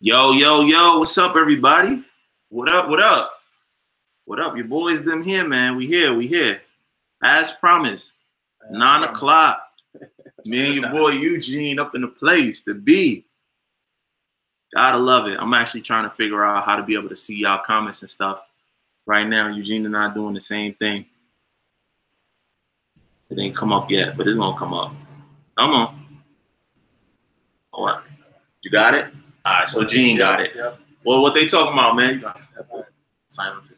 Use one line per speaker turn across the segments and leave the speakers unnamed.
Yo, yo, yo, what's up, everybody? What up, what up? What up? Your boys them here, man. We here. As promised, 9 o'clock. Me and your boy Eugene up in the place to be. Gotta love it. I'm actually trying to figure out how to be able to see y'all comments and stuff. Right now, Eugene and I doing the same thing. It ain't come up yet, but it's gonna come up. Come on. What? You got it? All right, so Gene got it.
Yep.
Well, what they talking about, man? You got it. Silence it.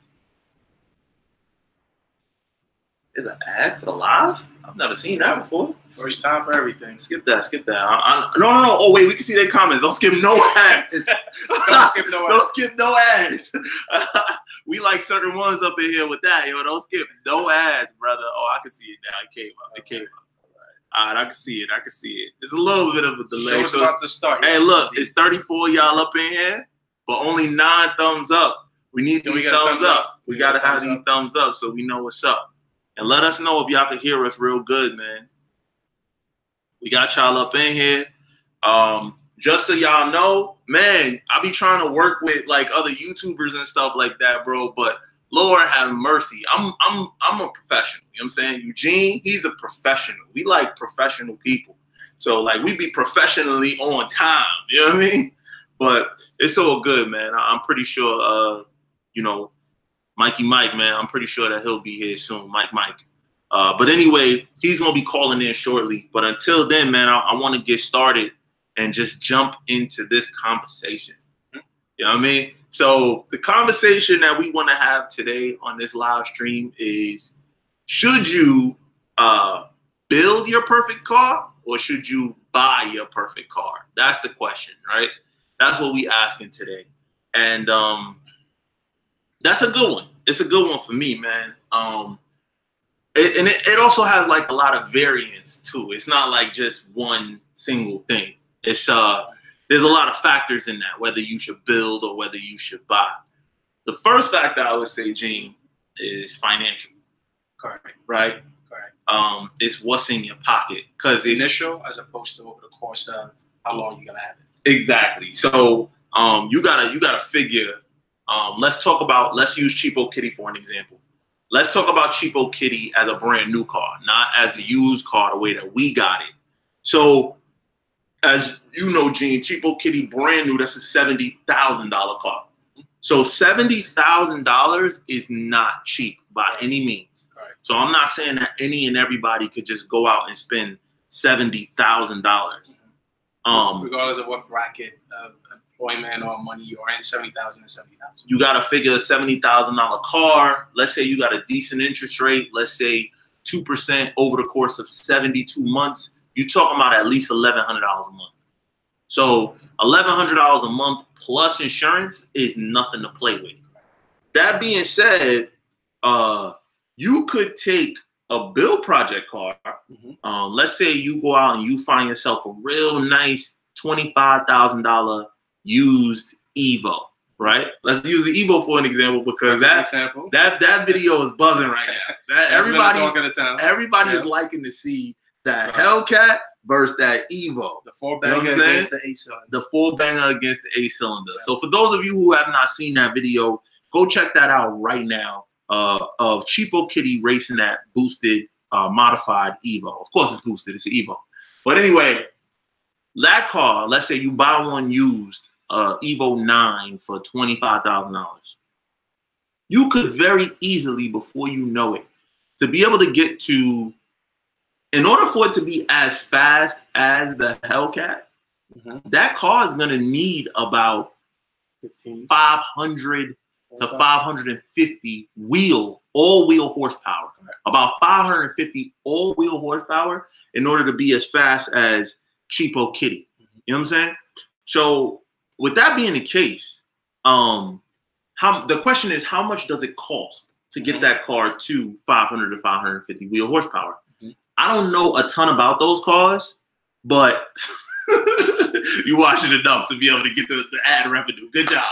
There's an ad for the live? I've never seen that before.
First time for everything.
Skip that. No. Oh, wait, we can see their comments. Don't skip no ads. Don't skip no ads. We like certain ones up in here with that. Yo, don't skip no ads, brother. Oh, I can see it now. It came up. All right, I can see it. There's a little bit of a delay.
Show's about to start.
Hey, look, it's 34 y'all up in here, but only 9 thumbs up. We need these thumbs up. We got to have these thumbs up so we know what's up. And let us know if y'all can hear us real good, man. We got y'all up in here. Just so y'all know, man, I be trying to work with like other YouTubers and stuff like that, bro. But Lord have mercy. I'm a professional. You know what I'm saying? Eugene, he's a professional. We like professional people. So like we be professionally on time. You know what I mean? But it's all good, man. I'm pretty sure you know, Myke Myke, man, I'm pretty sure that he'll be here soon. Myke Myke. But anyway, he's gonna be calling in shortly. But until then, man, I want to get started and just jump into this conversation. You know what I mean? So the conversation that we want to have today on this live stream is, should you build your perfect car or should you buy your perfect car? That's the question, right? That's what we asking today. And that's a good one. It's a good one for me, man. It also has like a lot of variance too. It's not like just one single thing. It's there's a lot of factors in that, whether you should build or whether you should buy. The first factor I would say, Gene, is financial.
Correct.
Right? Correct. It's what's in your pocket. Because
initial as opposed to over the course of how long you're gonna have it.
Exactly. So you gotta figure, let's use Cheapokitty for an example. Let's talk about Cheapokitty as a brand new car, not as the used car the way that we got it. So as you know, Gene, Cheapokitty brand new, that's a $70,000 car. So $70,000 is not cheap by any means. Right. So I'm not saying that any and everybody could just go out and spend $70,000.
Regardless of what bracket of employment or money you're in, $70,000 is $70,000.
You got to figure a $70,000 car. Let's say you got a decent interest rate. Let's say 2% over the course of 72 months. You're talking about at least $1,100 a month. So $1,100 a month plus insurance is nothing to play with. That being said, you could take a build project car. Let's say you go out and you find yourself a real nice $25,000 used Evo, right? Let's use the Evo for an example because that video is buzzing right now. Everybody is liking to see that Hellcat versus that Evo.
The 4-banger against the 8-cylinder.
The 4-banger against the 8-cylinder. Yeah. So for those of you who have not seen that video, go check that out right now of Cheapokitty racing that boosted, modified Evo. Of course it's boosted, it's an Evo. But anyway, that car, let's say you buy one used, Evo 9 for $25,000. You could very easily, before you know it, to be able to get to, in order for it to be as fast as the Hellcat, that car is going to need about 500 to 550 all-wheel horsepower. About 550 all-wheel horsepower in order to be as fast as Cheapokitty. You know what I'm saying? So with that being the case, the question is, how much does it cost to get that car to 500 to 550 wheel horsepower? I don't know a ton about those cars, but you watch it enough to be able to get the ad revenue. Good job.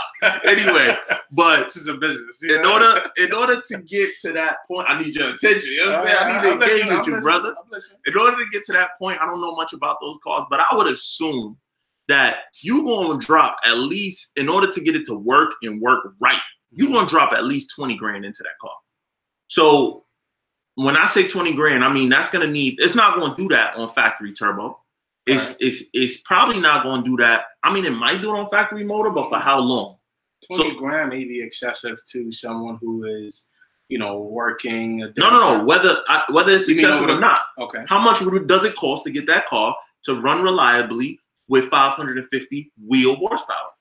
Anyway, but
this is a business.
In order to get to that point, I need your attention. You know what I'm saying? I need to engage with you, brother. In order to get to that point, I don't know much about those cars, but I would assume that you're going to drop at least, in order to get it to work and work right, you're going to drop at least 20 grand into that car. So when I say 20 grand, I mean, that's going to need, it's not going to do that on factory turbo. It's probably not going to do that. I mean, it might do it on factory motor, but for how long?
20 grand may be excessive to someone who is, you know, working.
No. Whether it's excessive or not.
Okay.
How much does it cost to get that car to run reliably with 550 wheel horsepower?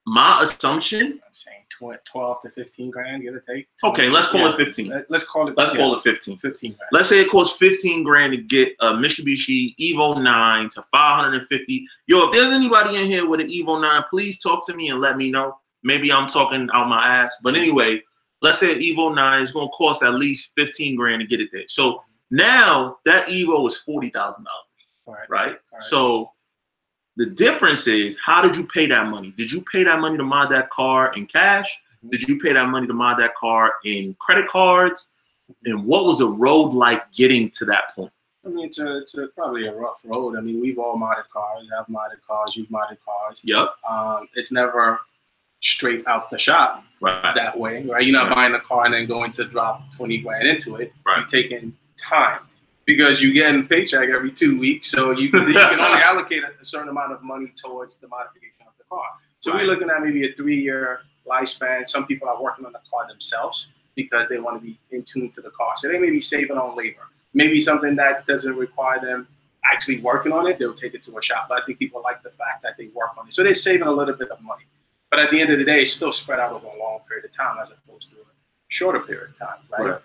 My assumption,
I'm saying 12 to 15 grand, give or take.
Okay, let's call it 15.
Let's call it.
Call it 15.
15 grand.
Let's say it costs 15 grand to get a Mitsubishi Evo 9 to 550. Yo, if there's anybody in here with an Evo 9, please talk to me and let me know. Maybe I'm talking out my ass. But anyway, let's say an Evo 9 is going to cost at least 15 grand to get it there. So now that Evo is $40,000, right? So the difference is, how did you pay that money? Did you pay that money to mod that car in cash? Did you pay that money to mod that car in credit cards? And what was the road like getting to that point?
I mean, it's probably a rough road. I mean, we've all modded cars. I've modded cars. You've modded cars.
Yep.
It's never straight out the shop that way, right? You're not buying a car and then going to drop 20 grand into it. Right. You're taking time, because you get a paycheck every 2 weeks, so you can only allocate a certain amount of money towards the modification of the car. So we're looking at maybe a 3-year lifespan. Some people are working on the car themselves because they want to be in tune to the car. So they may be saving on labor. Maybe something that doesn't require them actually working on it, they'll take it to a shop. But I think people like the fact that they work on it. So they're saving a little bit of money. But at the end of the day, it's still spread out over a long period of time as opposed to a shorter period of time, right?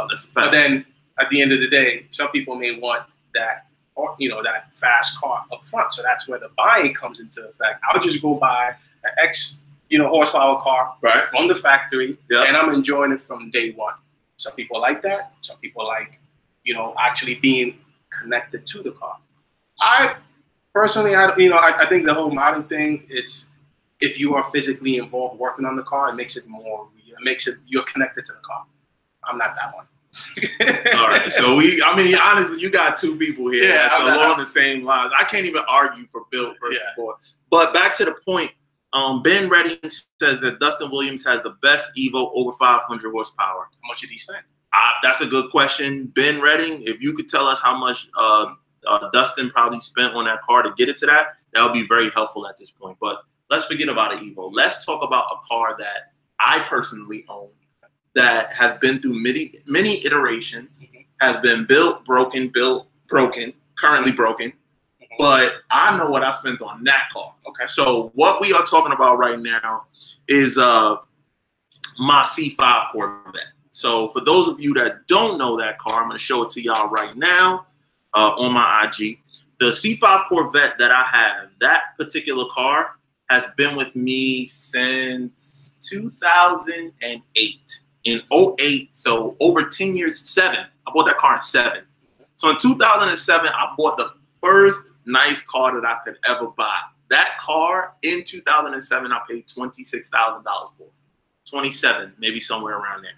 That's a fact. But then at the end of the day, some people may want that, or that fast car up front. So that's where the buying comes into effect. I'll just go buy an X, horsepower car from the factory, and I'm enjoying it from day one. Some people like that. Some people like, actually being connected to the car. I personally, I think the whole modding thing, it's, if you are physically involved working on the car, it makes it more real. It makes it, you're connected to the car. I'm not that one.
All right, so honestly, you got two people here that's along the same lines. I can't even argue for Bill versus Boy. But back to the point, Ben Redding says that Dustin Williams has the best Evo over 500 horsepower.
How much did he spend?
That's a good question, Ben Redding. If you could tell us how much Dustin probably spent on that car to get it to that would be very helpful at this point. But let's forget about an Evo. Let's talk about a car that I personally own, that has been through many iterations, has been built, broken, currently broken. But I know what I spent on that car. Okay, so what we are talking about right now is my C5 Corvette. So for those of you that don't know that car, I'm going to show it to y'all right now on my IG. The C5 Corvette that I have, that particular car has been with me since 2008. In 08, so over 10 years, 7. I bought that car in 7. So in 2007, I bought the first nice car that I could ever buy. That car in 2007, I paid $26,000 for. 27, maybe somewhere around there.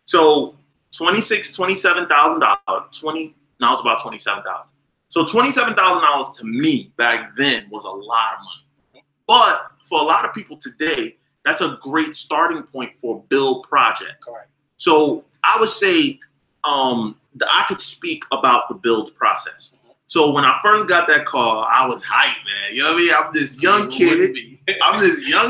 So $27,000. Now it's about $27,000. So $27,000 to me back then was a lot of money. But for a lot of people today, that's a great starting point for a build project. Correct. So I would say I could speak about the build process. So when I first got that car, I was hyped, man. You know what I mean? I'm this young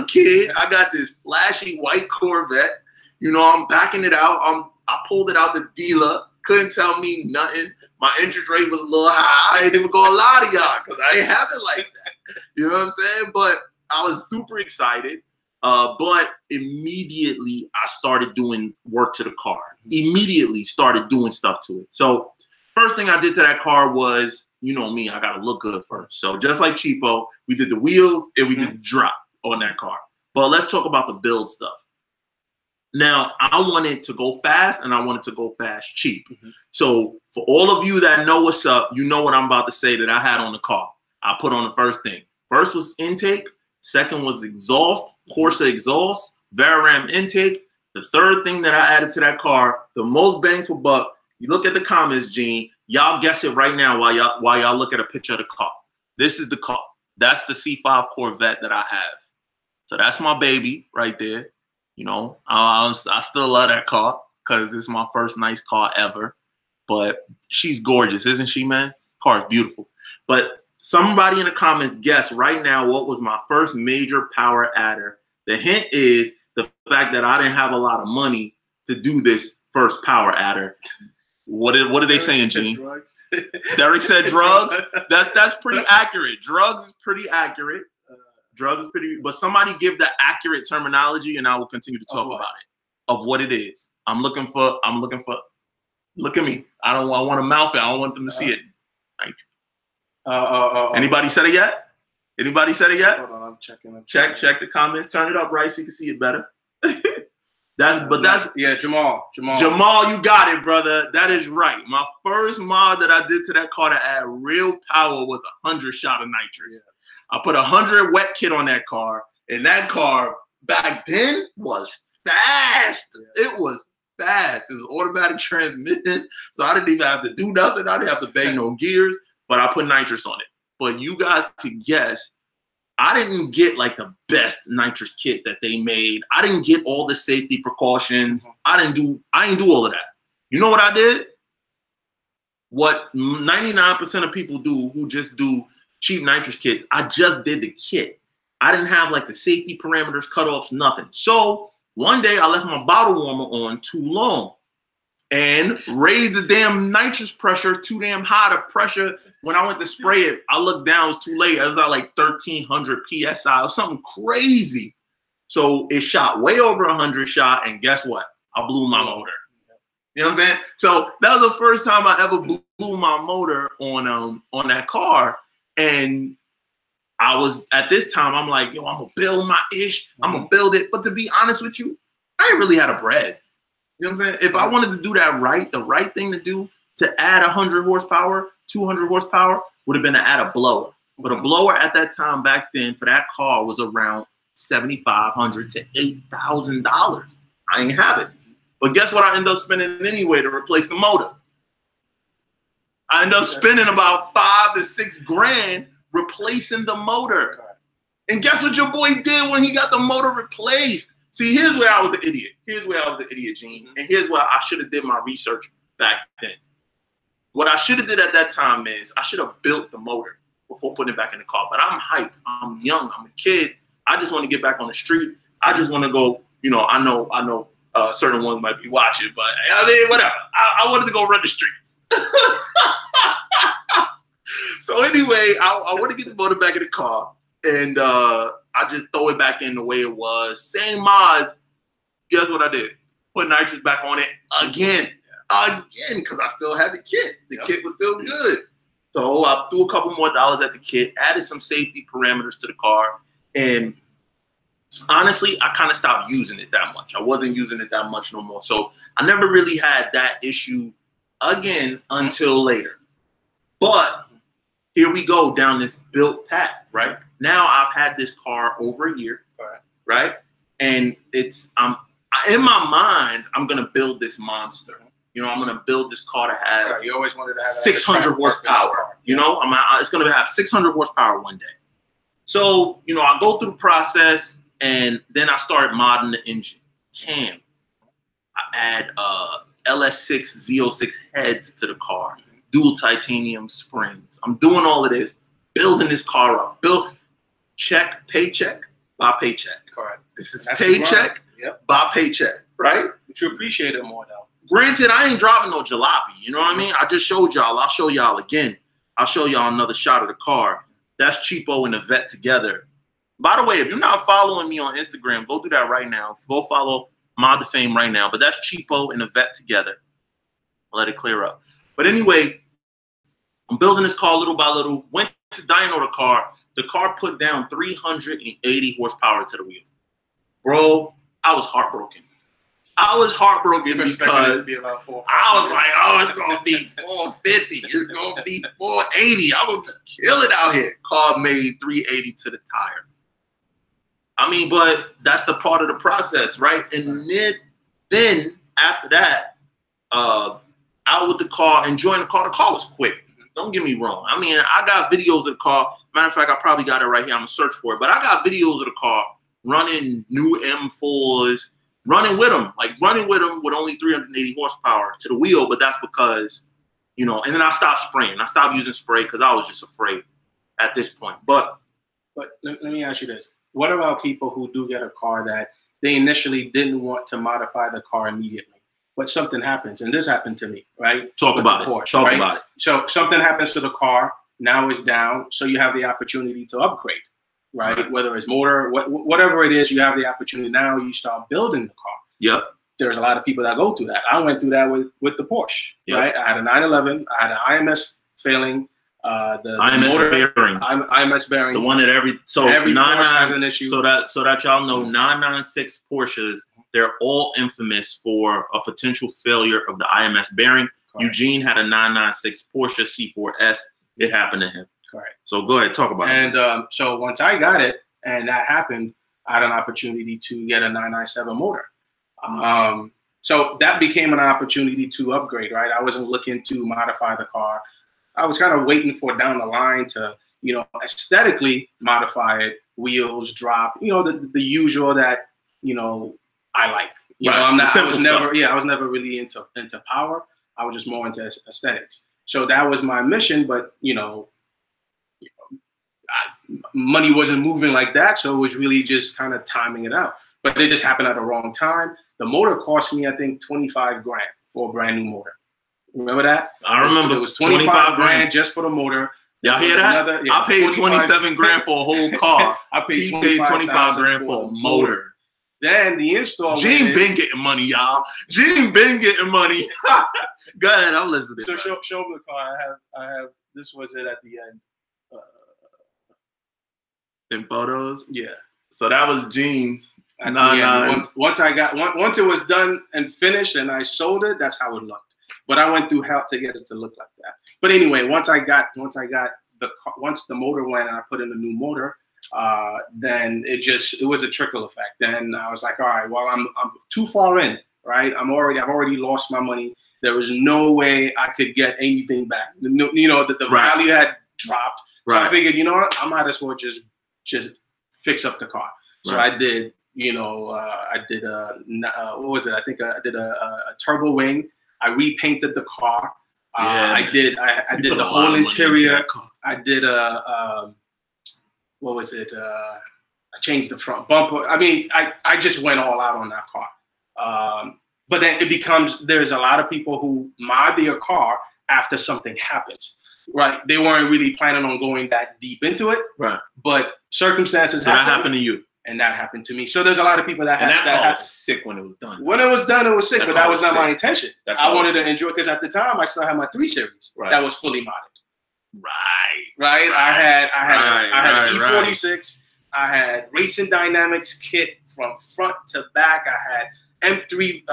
kid. I got this flashy white Corvette. I'm backing it out. I pulled it out the dealer. Couldn't tell me nothing. My interest rate was a little high. I ain't even gonna lie to y'all because I ain't have it like that. You know what I'm saying? But I was super excited. But immediately I started doing work to the car. Immediately started doing stuff to it. So first thing I did to that car was, me, I gotta look good first. So just like Cheapo, we did the wheels and we did the drop on that car. But let's talk about the build stuff. Now, I wanted to go fast and I wanted to go fast cheap. So for all of you that know what's up, you know what I'm about to say that I had on the car. I put on the first thing. First was intake. Second was exhaust, Porsche exhaust, Veraram intake. The third thing that I added to that car, the most bang for buck, you look at the comments, Gene, y'all guess it right now while y'all look at a picture of the car. This is the car. that's the C5 Corvette that I have. So that's my baby right there. You know, I still love that car because it's my first nice car ever. But she's gorgeous, isn't she, man? Car is beautiful. But somebody in the comments guess right now what was my first major power adder. The hint is the fact that I didn't have a lot of money to do this first power adder. What are they saying, Gene? Derek said drugs. That's pretty accurate. Drugs is pretty accurate. Drugs is pretty. But somebody give the accurate terminology, and I will continue to talk about it. Of what it is. I'm looking for. Look at me. I want to mouth it. I don't want them to see it. Anybody said it yet? Anybody said it yet?
Hold on, I'm checking.
Check the comments. Turn it up right so you can see it better.
Yeah, Jamal,
you got it, brother. That is right. My first mod that I did to that car to add real power was 100 shot of nitrous. Yeah. I put 100 wet kit on that car, and that car back then was fast. Yeah. It was fast. It was automatic transmission, so I didn't even have to do nothing. I didn't have to bang no gears, but I put nitrous on it. But you guys could guess, I didn't get like the best nitrous kit that they made. I didn't get all the safety precautions. I didn't do all of that. You know what I did? What 99% of people do who just do cheap nitrous kits, I just did the kit. I didn't have like the safety parameters, cutoffs, nothing. So one day I left my bottle warmer on too long and raised the damn nitrous pressure too damn high. The pressure, when I went to spray it, I looked down, it was too late. It was at like 1300 PSI or something crazy. So it shot way over 100 shot, and guess what? I blew my motor. You know what I'm saying? So that was the first time I ever blew my motor on that car. And I was, at this time, I'm like, yo, I'm gonna build my ish. I'm gonna build it. But to be honest with you, I ain't really had a bread. You know what I'm saying? If I wanted to do that right, the right thing to do to add 100 horsepower, 200 horsepower would have been to add a blower. But a blower at that time back then for that car was around $7,500 to $8,000. I ain't have it. But guess what I ended up spending anyway to replace the motor? I ended up spending about $5 to $6 grand replacing the motor. And guess what your boy did when he got the motor replaced? See, here's where I was an idiot. Here's where I was an idiot, Gene. And here's where I should have did my research back then. What I should have did at that time is I should have built the motor before putting it back in the car. But I'm hyped. I'm young. I'm a kid. I just want to get back on the street. I just want to go, you know, I know certain ones might be watching, but I mean, whatever. I wanted to go run the streets. So anyway, I want to get the motor back in the car, and I just throw it back in the way it was. Same mods. Guess what I did? Put nitrous back on it again, because I still had the kit. The kit was still good. So I threw a couple more dollars at the kit, added some safety parameters to the car, and honestly, I kind of stopped using it that much. I wasn't using it that much no more. So I never really had that issue again until later. But here we go down this built path, right? Now I've had this car over a year, right? And it's in my mind, I'm gonna build this monster. You know, I'm gonna build this car to have
you always wanted to have
600 horsepower. You know, it's gonna have 600 horsepower one day. So, you know, I go through the process, and then I start modding the engine. Cam. I add LS6 Z06 heads to the car. Dual titanium springs. I'm doing all of this, building this car up. Paycheck by paycheck.
Correct.
This is paycheck by paycheck, right?
But you appreciate it more though.
Granted, I ain't dropping no jalopy. You know what I mean? I just showed y'all. I'll show y'all again. I'll show y'all another shot of the car. That's Cheapo and the vet together. By the way, if you're not following me on Instagram, go do that right now. Go follow Mod2Fame right now. But that's Cheapo and the vet together. I'll let it clear up. But anyway, I'm building this car little by little. Went to dyno the car. The car put down 380 horsepower to the wheel. Bro, I was heartbroken. I was heartbroken because I was like, oh, it's going to be 450. It's going to be 480. I'm going to kill it out here. Car made 380 to the tire. I mean, but that's the part of the process, right? And then after that, out with the car, enjoying the car. The car was quick. Don't get me wrong. I mean, I got videos of the car. Matter of fact, I probably got it right here. I'm gonna search for it. But I got videos of the car running new M4s, running with them with only 380 horsepower to the wheel. But that's because, you know, and then I stopped spraying. I stopped using spray because I was just afraid at this point. But
let me ask you this. What about people who do get a car that they initially didn't want to modify the car immediately, but something happens, and this happened to me, right?
Talk about it. Talk about it.
So something happens to the car, now it's down, so you have the opportunity to upgrade, right? Whether it's motor, whatever it is, you have the opportunity. Now you start building the car.
Yep.
There's a lot of people that go through that. I went through that with the Porsche, right? I had a 911, I had an IMS failing. The IMS bearing,
the one that every
Porsche has an issue.
So that y'all know, 996 Porsches, they're all infamous for a potential failure of the IMS bearing. Correct. Eugene had a 996 Porsche C4S. It happened to him.
Correct.
So go ahead, talk about it.
And so once I got it and that happened, I had an opportunity to get a 997 motor. So that became an opportunity to upgrade, right? I wasn't looking to modify the car. I was kind of waiting for down the line to, you know, aesthetically modify it, wheels, drop, you know, the usual that, you know, I like. You know, I was never really into power. I was just more into aesthetics. So that was my mission, but money wasn't moving like that, so it was really just kind of timing it out. But it just happened at the wrong time. The motor cost me, I think, 25 grand for a brand new motor. Remember that?
I remember.
It was 25 grand just for the motor.
Y'all hear that? I paid 27 grand for a whole car.
I paid
25 grand for a motor.
Then the install.
Gene been getting money, y'all. Gene been getting money. Go ahead, I'm listening.
So show me the car. I have. This was it at the end.
In photos.
Yeah.
So that was Gene's.
Once it was done and finished, and I sold it, that's how it looked. But I went through hell to get it to look like that. But anyway, once the motor went and I put in a new motor, then it was a trickle effect. Then I was like, all right, well, I'm too far in, right? I've already lost my money. There was no way I could get anything back. The value had dropped. So I figured, you know what? I might as well just fix up the car. So I did, what was it? I think I did a turbo wing. I repainted the car. I did the whole interior. I did what was it? I changed the front bumper. I mean, I just went all out on that car. But then there's a lot of people who mod their car after something happens, right? They weren't really planning on going that deep into it, right? But circumstances
happened. That happened to you.
And that happened to me. So there's a lot of people that
had sick when it was done.
When it was done, it was sick, but that was not my intention. I wanted to enjoy, because at the time I still had my 3 Series that was fully modded. Right. I had a E46. I had Racing Dynamics kit from front to back. I had M3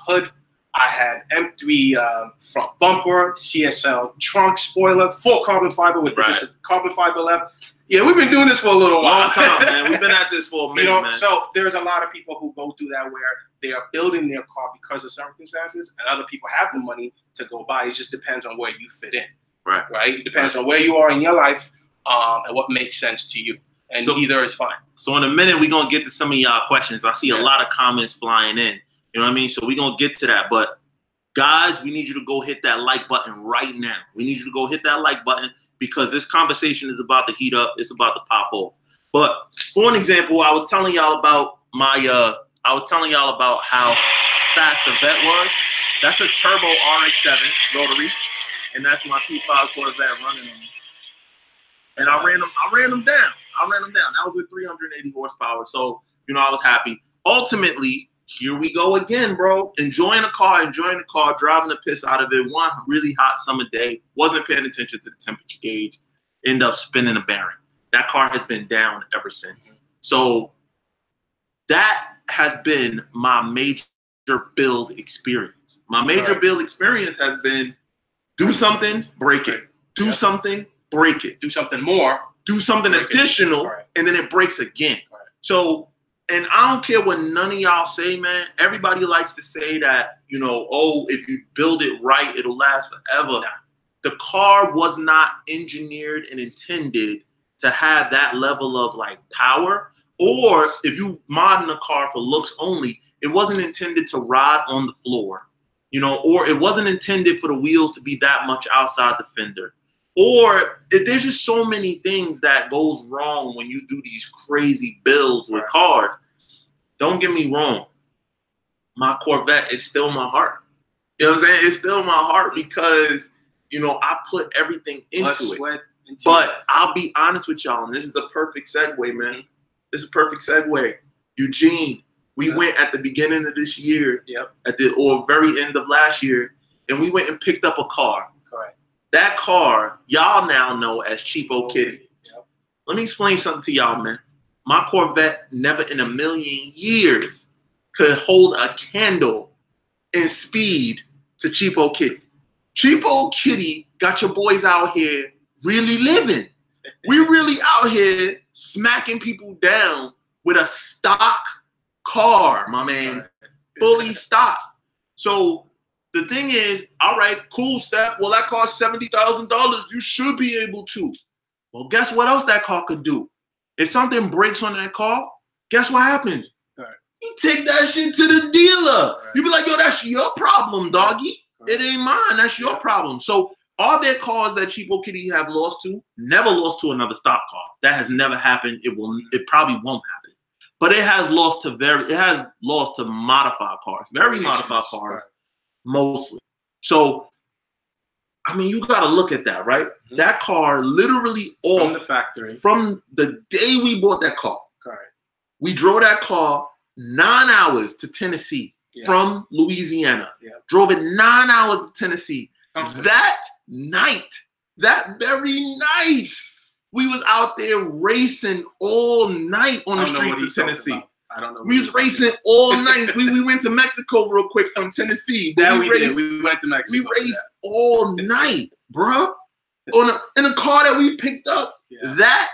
hood. I had M3 front bumper, CSL trunk spoiler, full carbon fiber with just carbon fiber left. Yeah, we've been doing this for a little while.
Long time, man. We've been at this for a minute, man.
So there's a lot of people who go through that where they are building their car because of circumstances, and other people have the money to go buy. It just depends on where you fit in. Right. It depends on where you are in your life and what makes sense to you. And either is fine.
So in a minute, we're going to get to some of y'all questions. I see a lot of comments flying in. You know what I mean? So we're going to get to that. But guys, we need you to go hit that like button right now. We need you to go hit that like button, because this conversation is about to heat up. It's about to pop off. But for an example, I was telling y'all about how fast the Vet was. That's a turbo RX-7 rotary, and that's my C5 Corvette running on. And I ran them down. That was with 380 horsepower. So, I was happy. Ultimately, here we go again, bro. Enjoying the car, driving the piss out of it. One really hot summer day. Wasn't paying attention to the temperature gauge. End up spinning a bearing. That car has been down ever since. So that has been my major build experience. My major build experience has been do something, break it. Do something, break it.
Do something more.
Do something additional, and then it breaks again. So, and I don't care what none of y'all say, man. Everybody likes to say that, if you build it right, it'll last forever. the car was not engineered and intended to have that level of like power. Or if you modding a car for looks only, it wasn't intended to ride on the floor, you know, or it wasn't intended for the wheels to be that much outside the fender. Or there's just so many things that goes wrong when you do these crazy builds with cars. Don't get me wrong. My Corvette is still my heart. You know what I'm saying? It's still my heart because, you know, I put everything into it. But I'll be honest with y'all, and this is a perfect segue, man. This is a perfect segue. Eugene, we went at the beginning of this year, at the or very end of last year, and we went and picked up a car.
Correct.
That car, y'all now know as Cheapokitty. Let me explain something to y'all, man. My Corvette never in a million years could hold a candle in speed to Cheapokitty. Cheapokitty got your boys out here really living. We really out here smacking people down with a stock car, my man, fully stock. So the thing is, all right, cool, Steph. Well, that cost $70,000. You should be able to. Well, guess what else that car could do? If something breaks on that car, guess what happens? You take that shit to the dealer. You be like, yo, that's your problem, doggy. It ain't mine. That's your problem. So are there cars that Cheapokitty have lost to? Never lost to another stock car. That has never happened. It probably won't happen. But it has lost to modified cars, very modified cars, mostly. So I mean, you got to look at that, right? That car literally off
from the factory, from
the day we bought that car. We drove that car 9 hours to Tennessee from Louisiana. Drove it 9 hours to Tennessee. That night, that very night, we was out there racing all night on the streets of Tennessee.
I don't know.
We was racing all night. we went to Mexico real quick from Tennessee.
That we did. We went to Mexico.
We raced all night, bro. In a car that we picked up that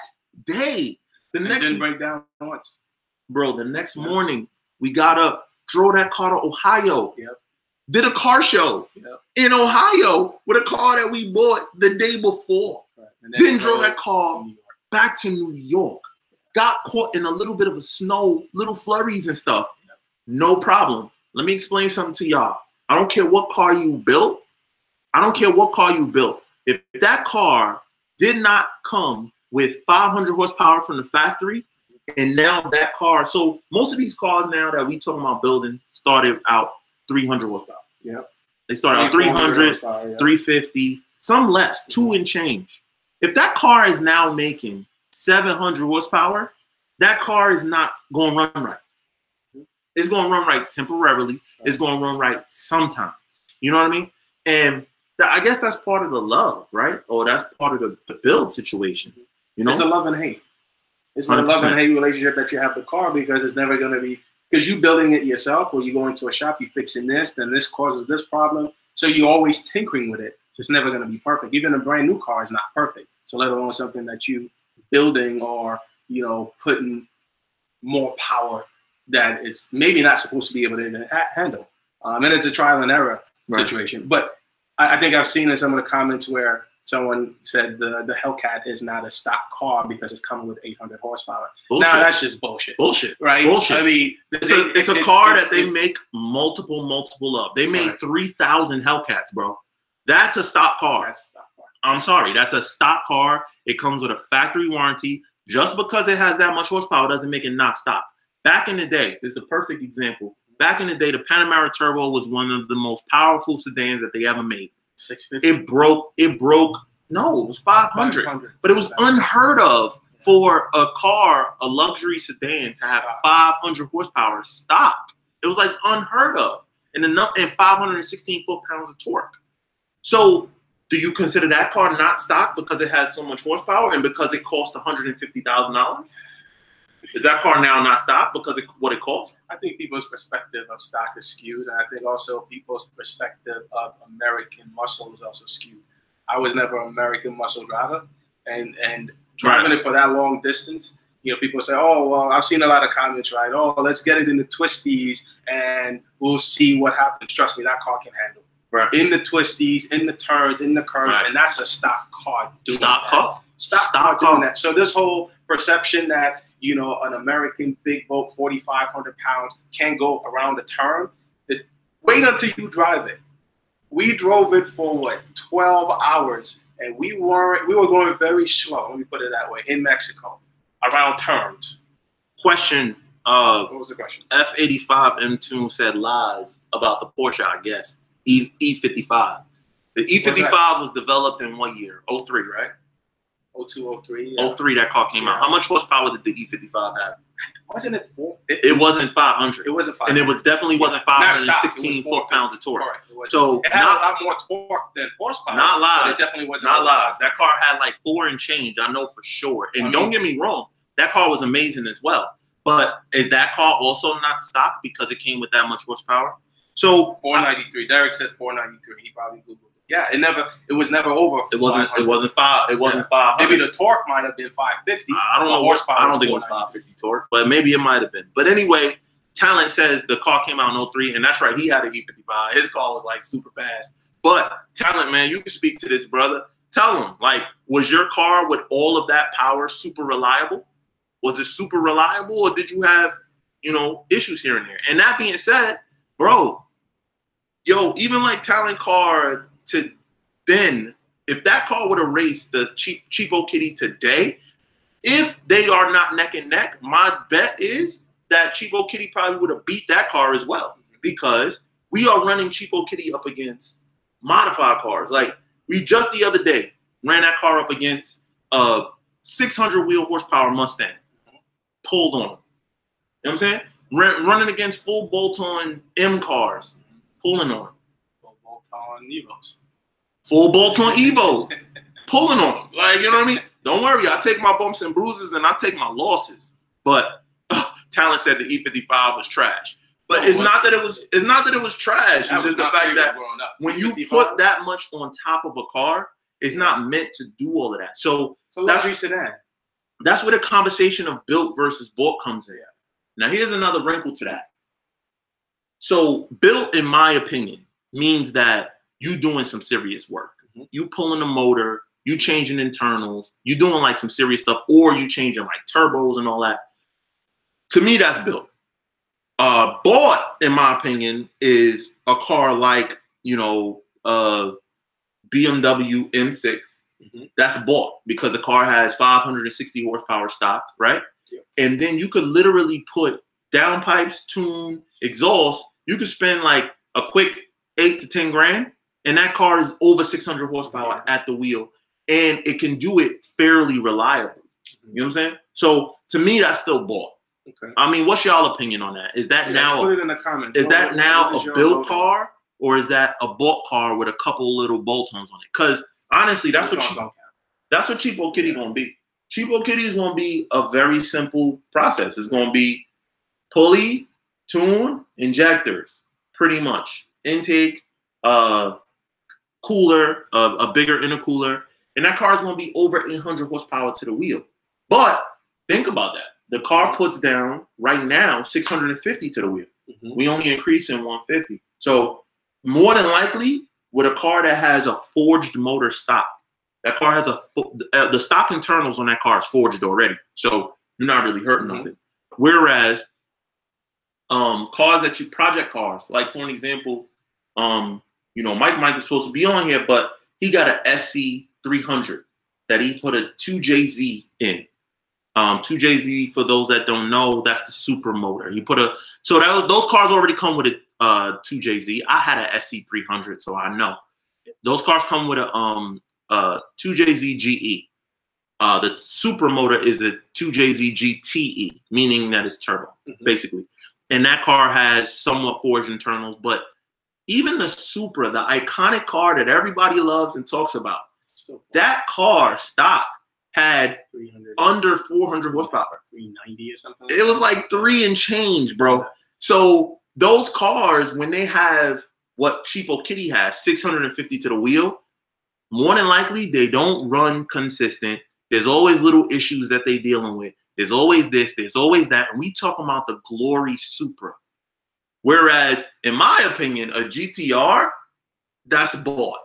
day.
Didn't break down once.
Bro, the next morning, we got up, drove that car to Ohio. Did a car show in Ohio with a car that we bought the day before. Then drove that car back to New York. Got caught in a little bit of a snow, little flurries and stuff. No problem. Let me explain something to y'all. I don't care what car you built. I don't care what car you built. If that car did not come with 500 horsepower from the factory, and now that car, so most of these cars now that we talking about building started out 300 horsepower. They started out 300, 350, some less, 2 and change. If that car is now making 700 horsepower, that car is not going to run right. It's going to run right temporarily. It's going to run right sometimes. You know what I mean? And I guess that's part of the love, right? Or that's part of the build situation. You know,
it's a love and hate. It's a love and hate relationship that you have with the car, because it's never going to be, because you building it yourself, or you go into a shop, you fixing this, then this causes this problem. So you're always tinkering with it. It's never going to be perfect. Even a brand new car is not perfect. So let alone something that you building or, you know, putting more power that it's maybe not supposed to be able to handle. And it's a trial and error situation. But I think I've seen in some of the comments where someone said the Hellcat is not a stock car because it's coming with 800 horsepower.
Bullshit.
Now that's just bullshit.
Bullshit.
Right?
Bullshit.
I mean,
it's a car that they make multiple of. They made 3,000 Hellcats, bro. That's a stock car.
That's a stock car.
I'm sorry. That's a stock car. It comes with a factory warranty. Just because it has that much horsepower doesn't make it not stock. Back in the day, this is a perfect example. Back in the day, the Panamera Turbo was one of the most powerful sedans that they ever made.
650.
It broke. No, it was 500. But it was unheard of for a car, a luxury sedan, to have 500 horsepower stock. It was like unheard of. And 516 foot-pounds of torque. So do you consider that car not stock because it has so much horsepower and because it cost $150,000? Is that car now not stock because of what it costs?
I think people's perspective of stock is skewed. And I think also people's perspective of American muscle is also skewed. I was never an American muscle driver. And driving it for that long distance, you know, people say, oh, well, I've seen a lot of comments, right? Oh, let's get it in the twisties and we'll see what happens. Trust me, that car can handle. right. In the twisties, in the turns, in the curves, right. And that's a stock car doing
stock
that.
Car.
Stock car doing that. So this whole perception that, you know, an American big boat, 4,500 pounds, can go around the turn, wait until you drive it. We drove it for what, 12 hours, and we were going very slow, let me put it that way, in Mexico, around turns.
Question.
What was the question?
F85 M2 said lies about the Porsche, I guess. E55. The E55 was developed in what year? 03, right?
02, 03. Yeah.
03, that car came out. How much horsepower did the E55 have?
Wasn't it 450?
It wasn't 500.
It wasn't 500.
And it was definitely wasn't 516 foot-pounds of torque. So
it had a lot more torque than horsepower.
Not lies.
It definitely wasn't.
Not lies. That car had like 4 and change, I know for sure. And don't get me wrong, that car was amazing as well. But is that car also not stock because it came with that much horsepower? So
493. Derek says 493. He probably Googled it. Yeah, it was never over.
It wasn't 5. It wasn't 5.
Maybe the torque might have been 550.
I don't know horsepower. I don't think it was 550 torque, but maybe it might have been. But anyway, Talent says the car came out in 03, and that's right. He had an E55. His car was like super fast. But Talent, man, you can speak to this, brother. Tell him, like, was your car with all of that power super reliable? Was it super reliable, or did you have, you know, issues here and there? And that being said, bro, yo, even like Talent car to then, if that car would have raced the Cheapokitty today, if they are not neck and neck, my bet is that Cheapokitty probably would have beat that car as well, because we are running Cheapokitty up against modified cars. Like, we just the other day ran that car up against a 600 wheel horsepower Mustang, pulled on him. You know what I'm saying? Running against full bolt-on M cars, pulling on him.
Full bolt-on Evos.
Full bolt-on Evos, pulling on them. Like, you know what I mean? Don't worry, I take my bumps and bruises and I take my losses. But Talent said the E55 was trash. But it's not that it was trash. It's just the fact that when you put that much on top of a car, it's not meant to do all of that. So that's where the conversation of built versus bought comes in. Now, here's another wrinkle to that. So built, in my opinion, means that you doing some serious work. You pulling the motor, you changing internals, you doing like some serious stuff, or you changing like turbos and all that. To me, that's built. Bought, in my opinion, is a car like, you know, BMW M6. That's bought because the car has 560 horsepower stock, right? And then you could literally put downpipes, tune, exhaust. You could spend like a quick 8 to 10 grand, and that car is over 600 horsepower at the wheel, and it can do it fairly reliably. You know what I'm saying? So to me, that's still bought. Okay. I mean, what's y'all opinion on that? Is that now?
Put it in the comments.
Is that now a built car, or is that a bought car with a couple little bolt-ons on it? Because honestly, that's what Cheapokitty gonna be. Cheapokitty is gonna be a very simple process. It's gonna be pulley, tune, injectors, pretty much. Intake, cooler, a bigger intercooler, and that car is going to be over 800 horsepower to the wheel. But think about that. The car puts down right now 650 to the wheel. We only increase in 150. So more than likely, with a car that has a forged motor stock, that car has the stock internals on that car is forged already. So you're not really hurting nothing. Whereas cars that project cars, like for an example, you know, Myke Myke was supposed to be on here, but he got an SC 300 that he put a 2JZ in. 2JZ, for those that don't know, that's the super motor. He put those cars already come with a 2JZ. I had an SC 300, so I know. Those cars come with a 2JZ GE. The super motor is a 2JZ GTE, meaning that it's turbo, basically. And that car has somewhat forged internals, but even the Supra, the iconic car that everybody loves and talks about, that car stock had under 400 horsepower.
390 or something.
It was like 3 and change, bro. So those cars, when they have what Cheapokitty has, 650 to the wheel, more than likely they don't run consistent. There's always little issues that they're dealing with. There's always this, there's always that. And we talking about the glory Supra. Whereas, in my opinion, a GTR that's bought.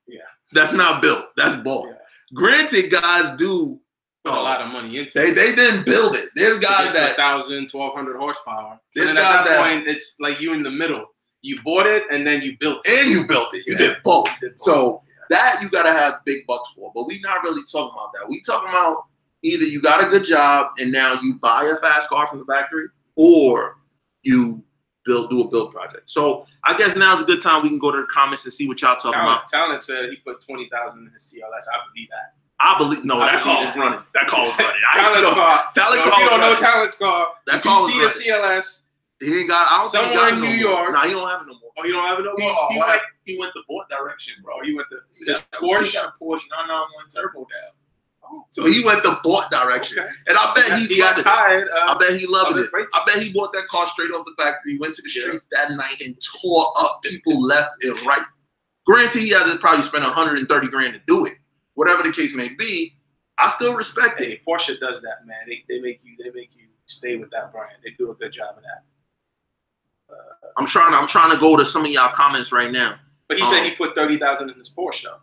Yeah.
That's not built. That's bought. Yeah. Granted, guys do
put a lot of money into it.
They didn't build it. There's guys that
1,000, 1,200 horsepower. And then at that point, it's like you in the middle. You bought it and then you built it.
And you built it. You did both. So that you gotta have big bucks for. But we're not really talking about that. We talking about either you got a good job and now you buy a fast car from the factory, or you do a build project. So I guess now's a good time we can go to the comments and see what y'all talking about.
Talent said he put 20,000 in his CLS. I believe that.
I believe that car was running. That car was running.
Talent's car. If you don't know Talent's car,
that
car you see a CLS.
He ain't got. I don't think he got it no more. Somewhere in New York. Nah, he don't have it no more.
Oh, you don't have it no more.
He went the Bort direction, bro.
He went the Porsche.
He got a Porsche 991 turbo down. So he went the Bort direction, and I bet he got tired. I bet he loved it. I bet he bought that car straight off the factory. Went to the streets that night and tore up people left and right. Granted, he had to probably spend 130 grand to do it. Whatever the case may be, I still respect it.
Porsche does that, man. They make you stay with that brand. They do a good job of that.
I'm trying to go to some of y'all comments right now.
But he said he put 30,000 in his Porsche though.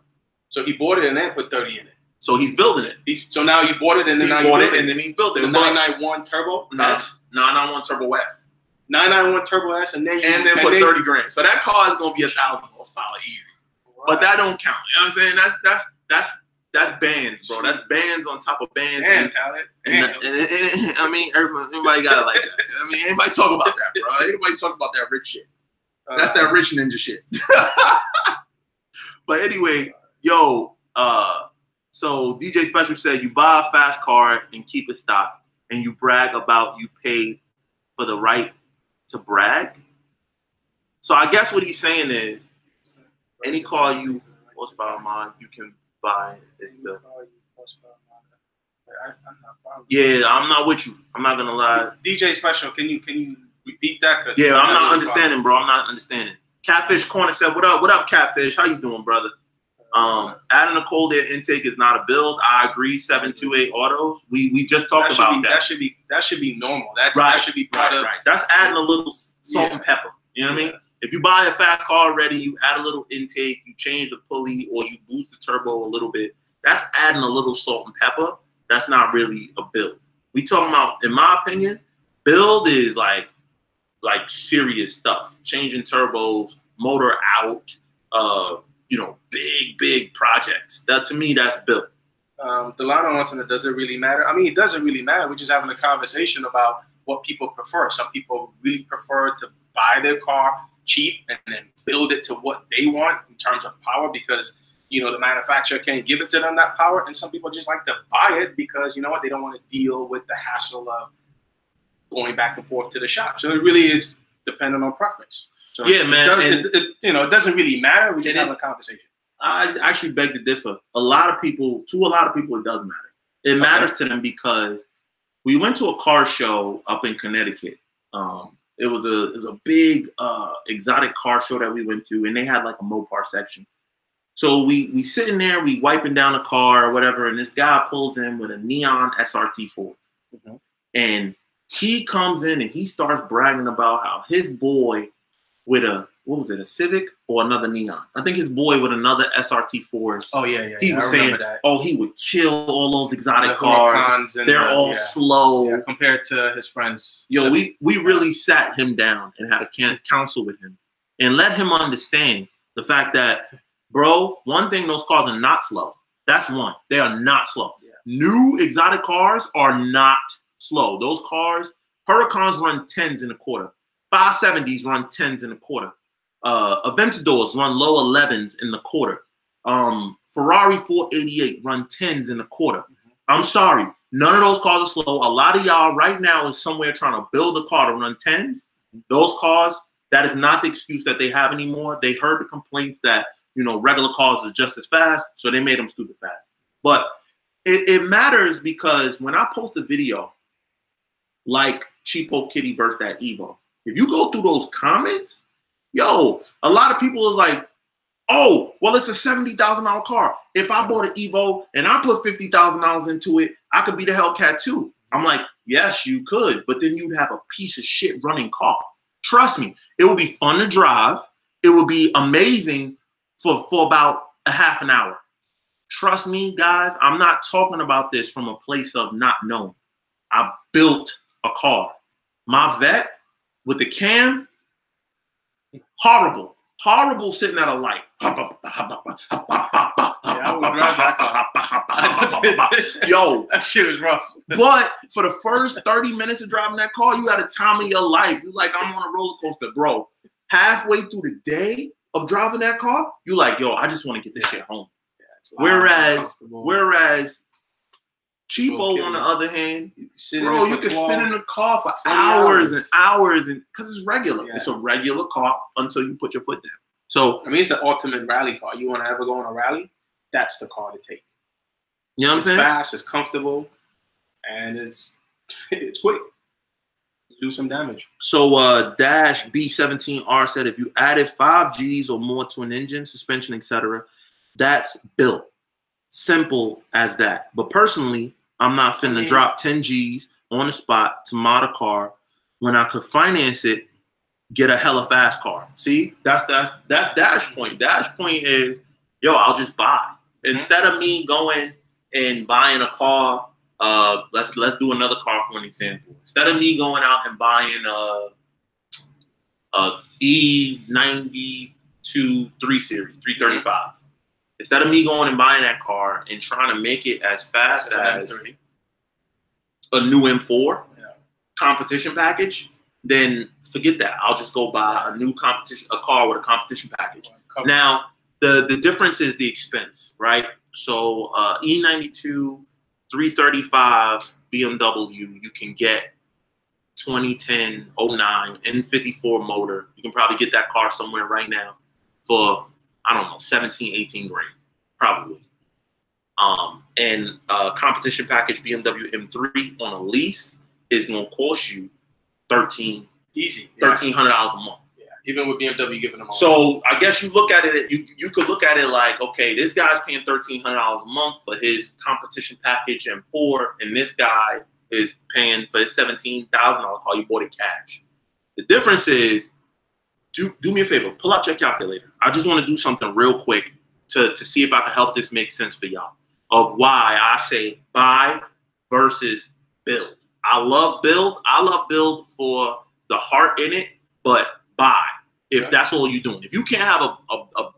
So he bought it and then put 30 in it.
So he's building it.
So now you bought it and then
he bought it and then he built it.
The 991 Turbo S?
991 Turbo S.
991 Turbo S and then
put 30 grand. So that car is gonna be 1,000 horsepower easy. Right. But that don't count. You know what I'm saying? That's bands, bro. That's bands on top of bands.
And talent.
And I mean, everybody got it like that. I mean, anybody talk about that, bro. Anybody talk about that rich shit. That's that rich ninja shit. But anyway, yo, so DJ Special said you buy a fast car and keep it stock, and you brag about you paid for the right to brag. So I guess what he's saying is, any car you horsepower mod you can buy is built. Yeah, I'm not with you. I'm not gonna lie.
DJ Special, can you repeat that?
Yeah, I'm not understanding, bro. I'm not understanding. Catfish Corner said, "What up? What up, Catfish? How you doing, brother?" Adding a cold air intake is not a build. I agree. 728 autos. We just talked about that.
That should be normal. That should be part of.
Right. That's adding a little salt and pepper. You know what I mean? If you buy a fast car already, you add a little intake, you change the pulley, or you boost the turbo a little bit. That's adding a little salt and pepper. That's not really a build. We talking about, in my opinion, build is like serious stuff. Changing turbos, motor out, big projects. That to me, that's build.
Delano wants to know, does it really matter? I mean, it doesn't really matter. We're just having a conversation about what people prefer. Some people really prefer to buy their car cheap and then build it to what they want in terms of power because, the manufacturer can't give it to them, that power. And some people just like to buy it because, you know what, they don't want to deal with the hassle of going back and forth to the shop. So it really is dependent on preference. So
yeah, man.
It doesn't really matter. We just have a conversation.
I actually beg to differ. To a lot of people, it does matter. It matters to them because we went to a car show up in Connecticut. It was a big exotic car show that we went to, and they had like a Mopar section. So we sitting there, we wiping down a car or whatever, and this guy pulls in with a neon SRT4. And he comes in and he starts bragging about how his boy with a Civic or another neon. I think his boy with another SRT4.
Oh yeah.
He was saying, he would kill all those exotic cars. They're all slow.
Yeah, compared to his friends.
Yo, we really sat him down and had a counsel with him and let him understand the fact that, bro, one thing, those cars are not slow. That's one. They are not slow. Yeah. New exotic cars are not slow. Those cars, Huracans run 10s in a quarter. 570s run 10s in a quarter. Aventadors run low 11s in the quarter. Ferrari 488 run 10s in the quarter. I'm sorry. None of those cars are slow. A lot of y'all right now is somewhere trying to build a car to run 10s. Those cars, that is not the excuse that they have anymore. They heard the complaints that, regular cars is just as fast, so they made them stupid fast. But it matters because when I post a video like Cheapokitty versus that Evo, if you go through those comments, yo, a lot of people is like, oh, well, it's a $70,000 car. If I bought an Evo and I put $50,000 into it, I could be the Hellcat too. I'm like, yes, you could, but then you'd have a piece of shit running car. Trust me, it would be fun to drive. It would be amazing for about a half an hour. Trust me, guys, I'm not talking about this from a place of not knowing. I built a car. My vet with the cam, horrible. Horrible sitting at a light.
Yeah, I would drive that car.
Yo,
that shit was rough.
But for the first 30 minutes of driving that car, you had a time of your life. You like, I'm on a roller coaster, bro. Halfway through the day of driving that car, you like, yo, I just want to get this shit home. Yeah, whereas cheapo on the other hand, bro, you can sit in the car for hours and hours, and because it's regular. Yeah. It's a regular car until you put your foot down. So
I mean, it's the ultimate rally car. You want to ever go on a rally? That's the car to take.
You know what I'm saying?
It's fast, it's comfortable, and it's quick. Do some damage.
So Dash B17R said if you added 5 Gs or more to an engine, suspension, etc., that's built. Simple as that. But personally, I'm not finna drop 10 Gs on the spot to mod a car when I could finance it, get a hella fast car. See, that's Dash point. Dash point is, yo, I'll just buy. Instead of me going and buying a car, let's do another car for an example. Instead of me going out and buying a E92 3 Series, 335. Instead of me going and buying that car and trying to make it as fast as a new M4 competition package, then forget that. I'll just go buy a car with a competition package. Now, the difference is the expense, right? So E92 335 BMW, you can get 2010, 09, N54 motor. You can probably get that car somewhere right now for, I don't know, 17, 18 grand, probably. And competition package BMW M3 on a lease is going to cost you $1,300 a month.
Yeah, even with BMW giving them all.
So I guess you look at it, you could look at it like, okay, this guy's paying $1,300 a month for his competition package M4, and this guy is paying for his $17,000 car. You bought it cash. The difference is, do me a favor, pull out your calculator. I just want to do something real quick to see if I can help this make sense for y'all of why I say buy versus build. I love build. I love build for the heart in it, but buy if that's all you're doing. If you can't have a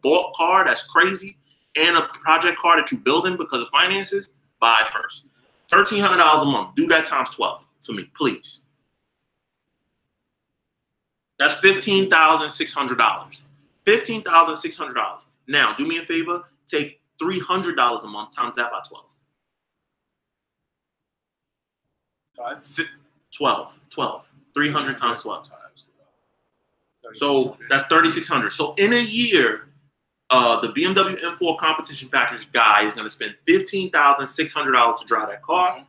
bought car that's crazy and a project car that you're building because of finances, buy first. $1,300 a month. Do that times 12 for me, please. That's $15,600. $15,600. Now, do me a favor. Take $300 a month times that by 12. 12. 300 times 12. So that's 3,600. So in a year, the BMW M4 competition package guy is going to spend $15,600 to drive that car.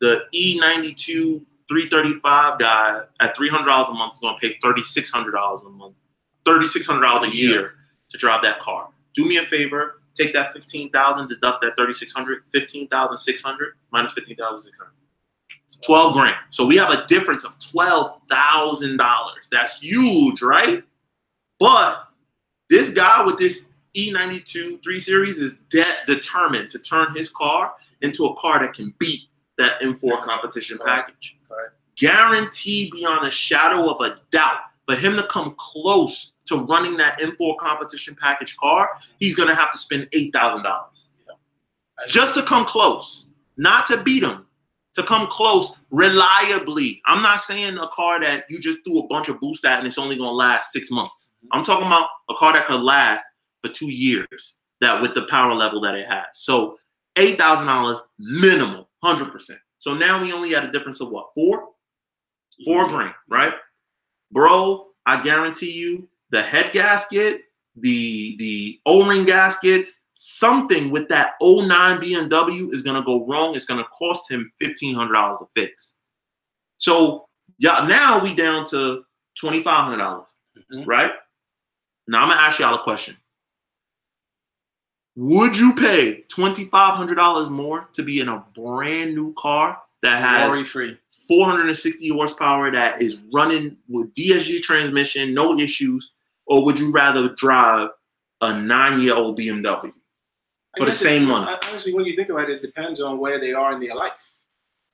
The E92 335 guy at $300 a month is going to pay $3,600 a month, $3,600 a year to drive that car. Do me a favor, take that $15,000, deduct that $3,600, $15,600 minus $15,600. 12 grand. So we have a difference of $12,000. That's huge, right? But this guy with this E92 3 Series is determined to turn his car into a car that can beat that M4 competition package. Guaranteed beyond a shadow of a doubt for him to come close to running that M4 competition package car, he's going to have to spend $8,000. Just to come close. Not to beat him. To come close reliably. I'm not saying a car that you just threw a bunch of boost at and it's only going to last 6 months. I'm talking about a car that could last for 2 years, that with the power level that it has. So $8,000 minimum, 100%. So now we only had a difference of what? 4 grand, right? Bro, I guarantee you the head gasket, the O-ring gaskets, something with that 09 BMW is going to go wrong. It's going to cost him $1,500 a fix. So yeah, now we down to $2,500, right? Now I'm going to ask y'all a question. Would you pay $2,500 more to be in a brand new car that has
worry-free
460 horsepower that is running with DSG transmission, no issues, or would you rather drive a 9-year-old BMW for the same money?
Honestly, when you think about it, it depends on where they are in their life.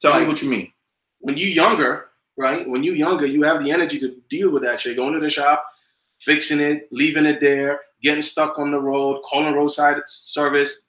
Tell me what you mean.
When you're younger, right? When you're younger, you have the energy to deal with that shit. Going to the shop, fixing it, leaving it there, getting stuck on the road, calling roadside service.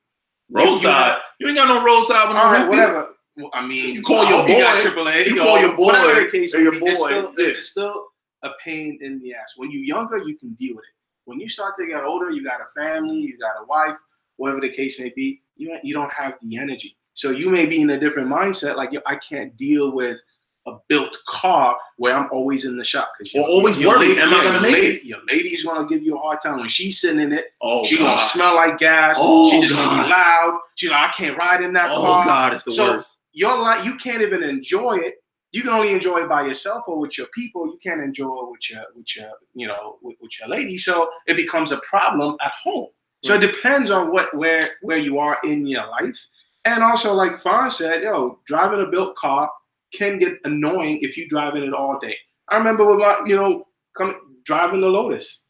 Roadside? You ain't got no roadside with no
right, whatever. Well, I mean,
you call your boy.
You got AAA.
You call your boy.
Whatever the case may be,
boy.
It's still a pain in the ass. When you're younger, you can deal with it. When you start to get older, you got a family, you got a wife, whatever the case may be, you don't have the energy. So you may be in a different mindset, like, I can't deal with a built car where I'm always in the shop. Or
always worried, am I going to make it?
Your lady's going to give you a hard time. When she's sitting in it, she's
God.
going to smell like gas. She's just going to be loud. She's like, I can't ride in that car.
Oh, God, it's the worst.
Your life, you can't even enjoy it. You can only enjoy it by yourself or with your people. You can't enjoy it with your lady. So it becomes a problem at home. So it depends on where you are in your life. And also, like Fawn said, driving a built car can get annoying if you driving it all day. I remember with my, driving the Lotus,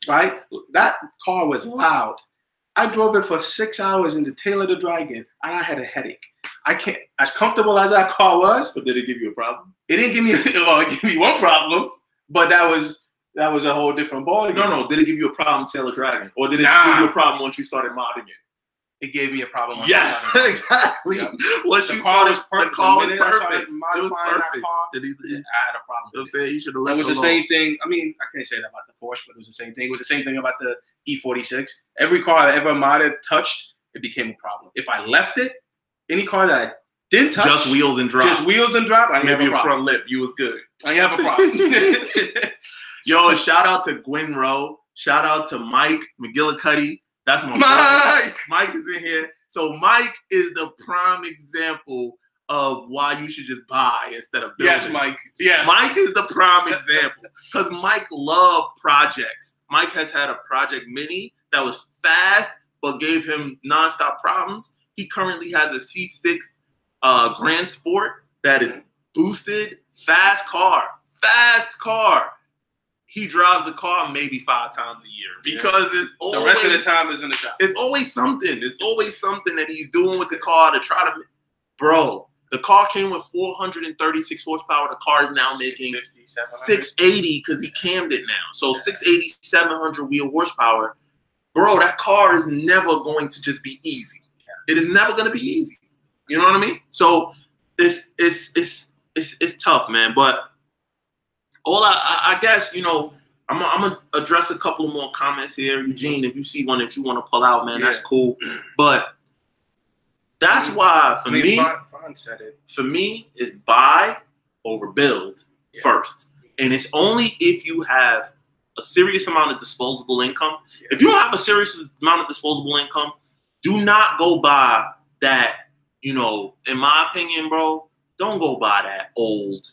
right? That car was loud. I drove it for 6 hours in the tail of the dragon, and I had a headache. I can't, as comfortable as that car was.
But did it give you a problem?
It didn't give me, it gave me one problem, but that was a whole different ball.
No. Did it give you a problem, tail of dragon? Or did it give you a problem once you started modding it?
It gave me a problem.
Yes, exactly.
Yep.
The car was perfect.
The car was perfect. It was perfect. I had a problem.
You should have left
it was the same thing. I mean, I can't say that about the Porsche, but it was the same thing. It was the same thing about the E46. Every car I ever modded, touched, it became a problem. If I left it, any car that I didn't touch,
just wheels and drop.
I
maybe a front lip. You was good.
I have a problem.
Yo, shout out to Gwen Rowe. Shout out to Myke McGillicuddy. That's my
Myke.
Myke is in here. So Myke is the prime example of why you should just buy instead of building.
Yes, Myke. Yes.
Myke is the prime example because Myke loved projects. Myke has had a Project Mini that was fast but gave him nonstop problems. He currently has a C6 Grand Sport that is boosted, fast car. He drives the car maybe 5 times a year because it's always,
the rest of the time is in the shop.
It's always something. It's always something that he's doing with the car to try to. Bro, the car came with 436 horsepower. The car is now making 680 because he cammed it now. So 680, 700 wheel horsepower. Bro, that car is never going to just be easy. It is never going to be easy. You know what I mean? So it's tough, man. But all I guess, I'm gonna address a couple of more comments here. Eugene, if you see one that you want to pull out, man, that's cool. But that's why for me,
Fawn said it.
For me, is buy over build first, and it's only if you have a serious amount of disposable income. If you don't have a serious amount of disposable income, do not go buy that. In my opinion, bro, don't go buy that old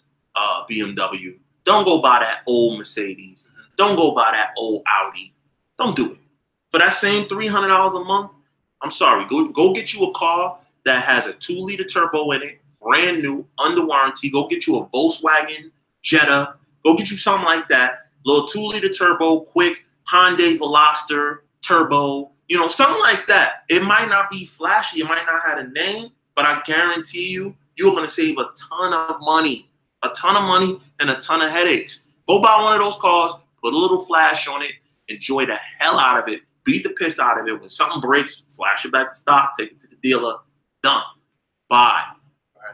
BMW. Don't go buy that old Mercedes. Don't go buy that old Audi. Don't do it. For that same $300 a month, I'm sorry. Go get you a car that has a 2-liter turbo in it, brand new, under warranty. Go get you a Volkswagen Jetta. Go get you something like that. Little 2-liter turbo, quick Hyundai Veloster turbo. Something like that. It might not be flashy. It might not have a name, but I guarantee you're going to save a ton of money. A ton of money and a ton of headaches. Go buy one of those cars, put a little flash on it, enjoy the hell out of it, beat the piss out of it. When something breaks, flash it back to stock, take it to the dealer, done. Buy.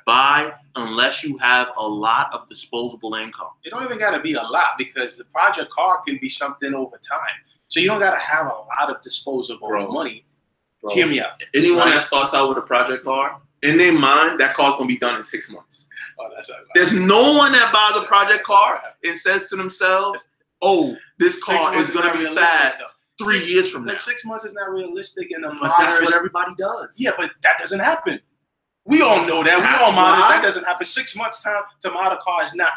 Buy unless you have a lot of disposable income.
It don't even got to be a lot because the project car can be something over time. So you don't got to have a lot of disposable money. Bro. Hear me out.
Anyone that starts out with a project car, in their mind, that car's going to be done in 6 months.
Oh, that's
There's no one that buys a project car and says to themselves, oh, this car is going to be fast 3 years from now.
6 months is not realistic in a
But that's what everybody does.
Yeah, but that doesn't happen. We all know that. We all mod that doesn't happen. 6 months time to mod a car is not,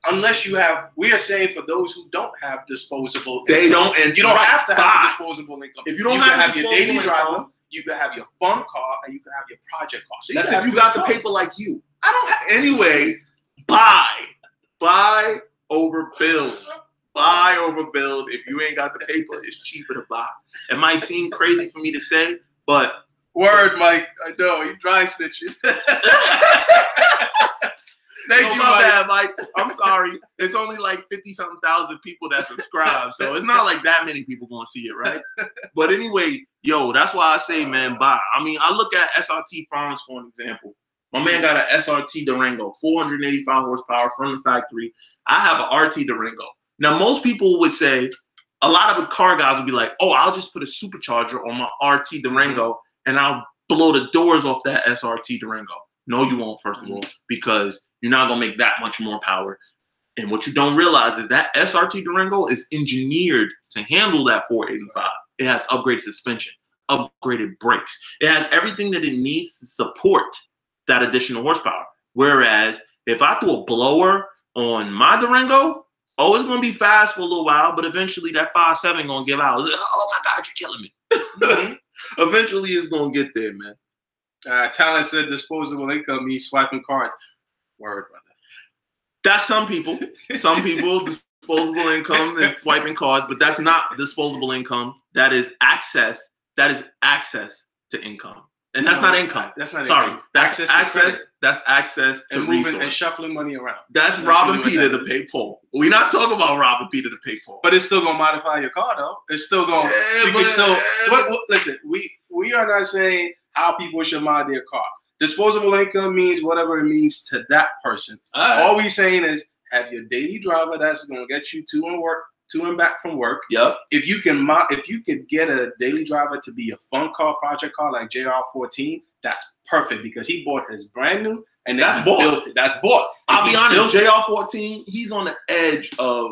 unless you have, we are saying for those who don't have disposable income,
and
you don't have to have disposable income.
If you don't have
your daily driver, you can have your fun car and you can have your project car. So
that's if you got the paper like you. I don't have. Anyway, buy over build. buy over build. If you ain't got the paper, it's cheaper to buy. It might seem crazy for me to say, but
word, Mike. I know he dry snitching.
Thank you, my bad, Mike. I'm sorry. It's only like 50-something thousand people that subscribe, so it's not like that many people gonna see it, right? But anyway, yo, that's why I say, man, buy. I mean, I look at SRT Farms for an example. My man got an SRT Durango, 485 horsepower from the factory. I have an RT Durango. Now, most people would say, a lot of the car guys would be like, oh, I'll just put a supercharger on my RT Durango and I'll blow the doors off that SRT Durango. No, you won't, first of all, because you're not going to make that much more power. And what you don't realize is that SRT Durango is engineered to handle that 485. It has upgraded suspension, upgraded brakes. It has everything that it needs to support that additional horsepower. Whereas if I throw a blower on my Durango, oh, it's going to be fast for a little while, but eventually that 5.7 going to give out. Oh, my God, you're killing me. Eventually it's going to get there, man.
Talent said disposable income means swiping cards. Word, brother.
That's some people. Some people, disposable income is swiping cards, but that's not disposable income. That is access. That is access to income. And that's not income.
That's not
Sorry.
income.
That's access. That's access to
and moving
resource.
and shuffling money around.
That's robbing Peter to pay Paul. We're not talking about robbing Peter to pay Paul.
But it's still gonna modify your car, though. It's still gonna. You can still. Listen, we are not saying how people should mod their car. Disposable income means whatever it means to that person. All we saying is have your daily driver that's gonna get you to and back from work.
Yep.
If you could get a daily driver to be a fun car, project car like JR14, that's perfect because he bought his brand new and that's built it. That's bought.
I'll be honest, JR14, he's on the edge of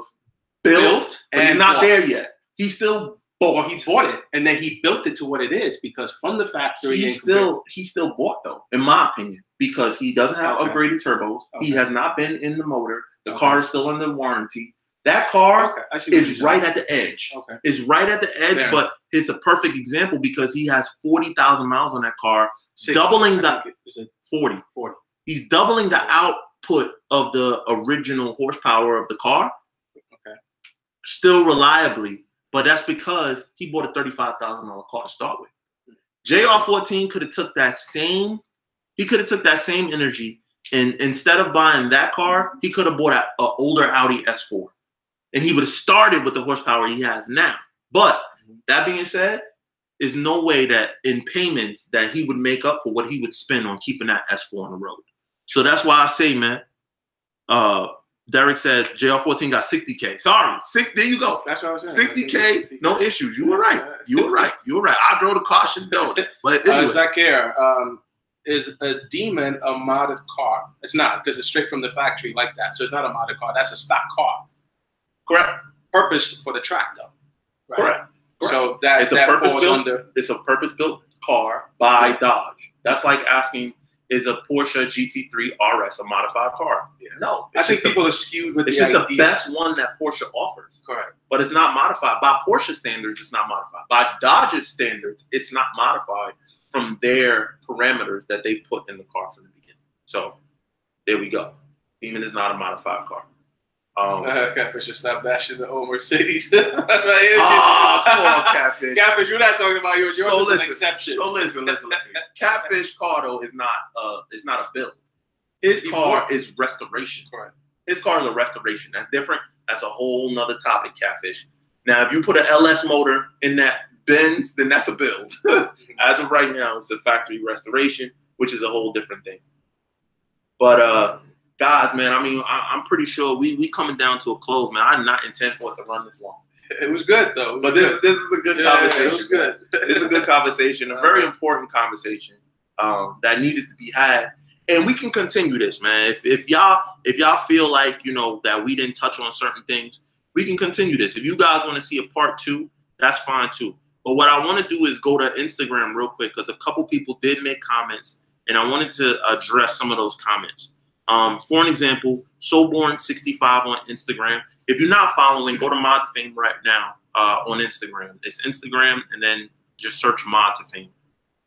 built and he's not there yet. He's still bought.
Well, he bought it and then he built it to what it is because from the factory.
He still bought though, in my opinion, because he doesn't have upgraded turbos. He has not been in the motor. The car is still under warranty. That car is right at the edge. It's right at the edge, but it's a perfect example because he has 40,000 miles on that car, doubling the 40. He's doubling the output of the original horsepower of the car. Still reliably, but that's because he bought a $35,000 car to start with. JR14 could have took that same. He could have took that same energy, and instead of buying that car, he could have bought an older Audi S4. And he would have started with the horsepower he has now. But that being said, there's no way that in payments that he would make up for what he would spend on keeping that S4 on the road. So that's why I say, man, Derek said JR14 got 60K. Sorry, there you go.
That's what I was saying.
60K, no issues. You were right. You were right. You were right. I drove the caution note. But anyway.
Zakir, is a Demon a modded car? It's not because it's straight from the factory like that. So it's not a modded car. That's a stock car. Correct. Purpose for the track, though. Right? Correct. So that falls under.
It's a purpose-built car by Dodge. That's like asking, is a Porsche GT3 RS a modified car? No.
I think people are skewed with
it's just the best one that Porsche offers.
Correct.
But it's not modified. By Porsche standards, it's not modified. By Dodge's standards, it's not modified from their parameters that they put in the car from the beginning. So there we go. Demon is not a modified car.
Catfish should stop bashing the old Mercedes.
Come on, Catfish.
Catfish, you're not talking about yours. Yours is an exception.
So listen. Catfish car though is not a build. His car is restoration. Correct. His car is a restoration. That's different. That's a whole nother topic, Catfish. Now, if you put an LS motor in that Benz, then that's a build. As of right now, it's a factory restoration, which is a whole different thing. But guys, man, I mean, I'm pretty sure we coming down to a close, man. I did not intend for it to run this long.
It was good, though.
But this is a good conversation.
It was good.
This is a good conversation, a very important conversation that needed to be had. And we can continue this, man. If y'all feel like, you know, that we didn't touch on certain things, we can continue this. If you guys want to see a part 2, that's fine, too. But what I want to do is go to Instagram real quick because a couple people did make comments, and I wanted to address some of those comments. For an example, Soborn65 on Instagram. If you're not following, go to Mod2Fame right now on Instagram. It's Instagram, and then just search Mod2Fame.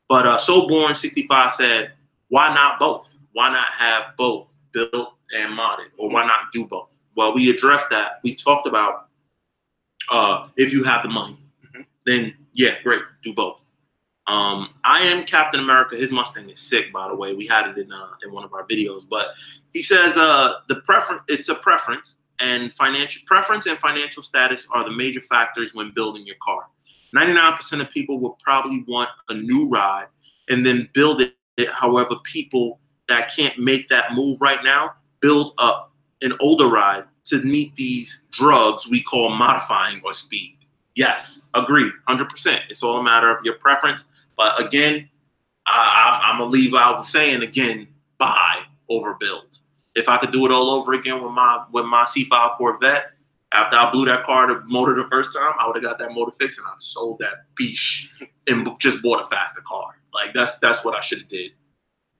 But Soborn65 said, why not both? Why not have both built and modded? Or why not do both? Well, we addressed that. We talked about If you have the money, then yeah, great, do both. I am Captain America. His Mustang is sick, by the way. We had it in one of our videos, but he says it's a preference, and financial status are the major factors when building your car. 99% of people will probably want a new ride and then build it. However, people that can't make that move right now build up an older ride to meet these drugs we call modifying or speed. Yes, agree, 100%. It's all a matter of your preference. But again, I'm gonna leave out saying again, buy over build. If I could do it all over again with my C5 Corvette, after I blew that motor the first time, I would have got that motor fixed and I'd have sold that beach and just bought a faster car. Like that's what I should have did.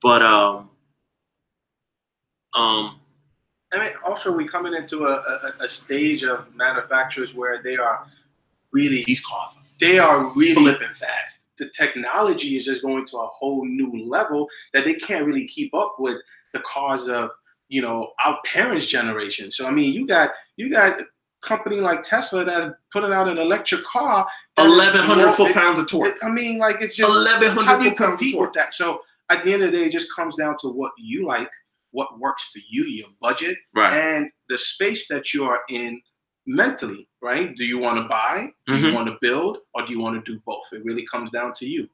But
I mean, also we coming into a stage of manufacturers where they are really,
these cars
are really
flipping fast.
The technology is just going to a whole new level that they can't really keep up with the cars of, you know, our parents' generation. So I mean, you got a company like Tesla that's putting out an electric car,
1,100 foot-pounds of torque.
I mean, like, it's just
1,100 foot-pounds of torque
with that. So at the end of the day, it just comes down to what you like, what works for you, your budget, and the space that you are in mentally, right? Do you want to buy? Do you want to build? Or do you want to do both? It really comes down to you.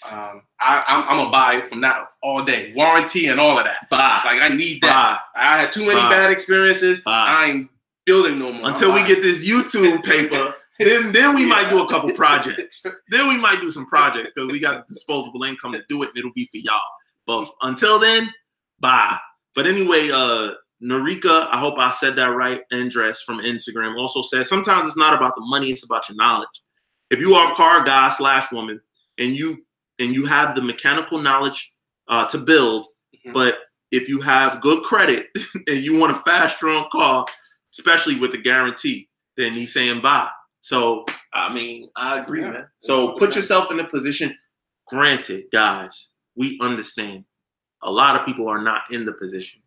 I'm a buy from now all day. Warranty and all of that.
Buy.
Like, I need that. I had too many bad experiences. I ain't building no more.
Until we get this YouTube paper, then we might do a couple projects. Then we might do some projects because we got disposable income to do it, and it'll be for y'all. But until then, buy. But anyway, Narika, I hope I said that right, Andres from Instagram also says, sometimes it's not about the money, it's about your knowledge. If you are a car guy / woman and you have the mechanical knowledge to build, but if you have good credit and you want a fast, strong car, especially with a guarantee, then he's saying buy. So, I mean, I agree, man. So put yourself in a position. Granted, guys, we understand a lot of people are not in the position.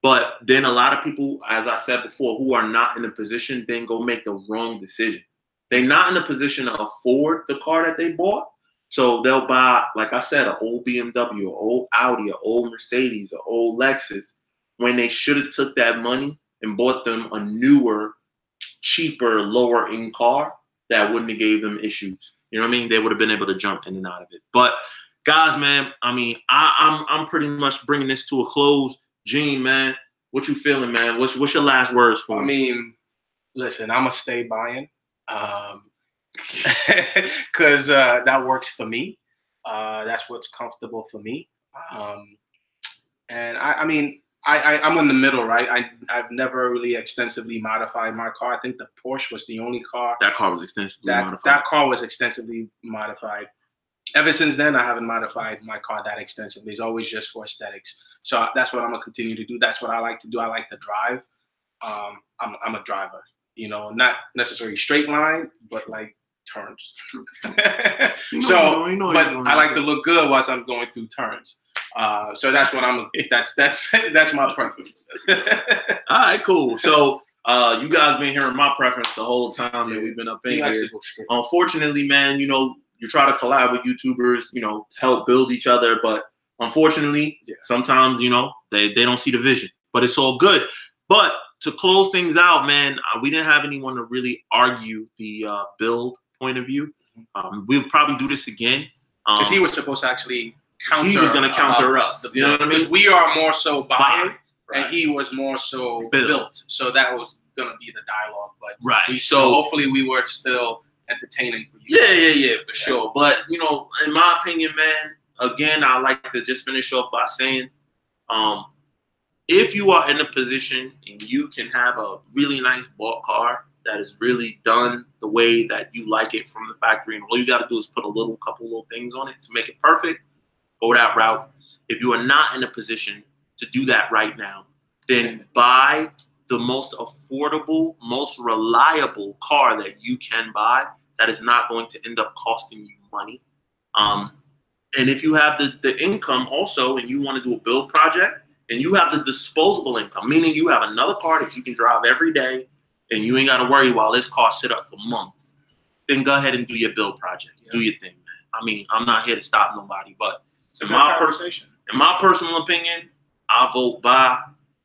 But then a lot of people, as I said before, who are not in a position, then go make the wrong decision. They're not in a position to afford the car that they bought. So they'll buy, like I said, an old BMW, an old Audi, an old Mercedes, an old Lexus, when they should have took that money and bought them a newer, cheaper, lower end car that wouldn't have gave them issues. You know what I mean? They would have been able to jump in and out of it. But guys, man, I mean, I'm pretty much bringing this to a close. Gene, man, what you feeling, man? What's your last words for me?
I mean, listen, I'm gonna stay buying, because that works for me. That's what's comfortable for me. And I mean, I'm in the middle, right? I've never really extensively modified my car. I think the Porsche was the only car.
That car was extensively modified.
That car was extensively modified. Ever since then, I haven't modified my car that extensively. It's always just for aesthetics. So that's what I'm gonna continue to do. That's what I like to do. I like to drive. I'm a driver. You know, not necessarily straight line, but like turns. But I like to look good whilst I'm going through turns. So that's what that's my preference.
All right, cool. So you guys been hearing my preference the whole time that we've been up in here. Unfortunately, man, you know, you try to collab with YouTubers, you know, help build each other, but unfortunately, sometimes, you know, they don't see the vision, but it's all good. But to close things out, man, we didn't have anyone to really argue the build point of view. We'll probably do this again.
Because he was supposed to actually counter.
He was going to counter us. You know what I mean?
Because we are more so buying, and he was more so built. So that was going to be the dialogue. But so hopefully we were still entertaining for you.
Yeah, for sure. But, you know, in my opinion, man, again, I like to just finish off by saying, if you are in a position and you can have a really nice bought car that is really done the way that you like it from the factory, and all you got to do is put a couple little things on it to make it perfect, go that route. If you are not in a position to do that right now, then buy the most affordable, most reliable car that you can buy that is not going to end up costing you money. And if you have the income also and you want to do a build project and you have the disposable income, meaning you have another car that you can drive every day and you ain't got to worry while this car sit up for months, then go ahead and do your build project. Yeah. Do your thing, man. I mean, I'm not here to stop nobody, but in my personal opinion, I vote buy.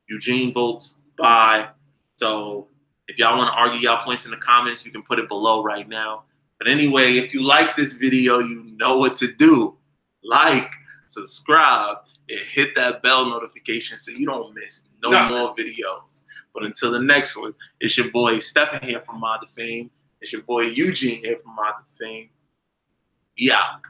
Eugene votes buy. So if y'all want to argue y'all points in the comments, you can put it below right now. But anyway, if you like this video, you know what to do. Like, subscribe, and hit that bell notification so you don't miss no more videos. But until the next one, it's your boy Stephen here from Mod2Fame. It's your boy Eugene here from Mod2Fame. We out.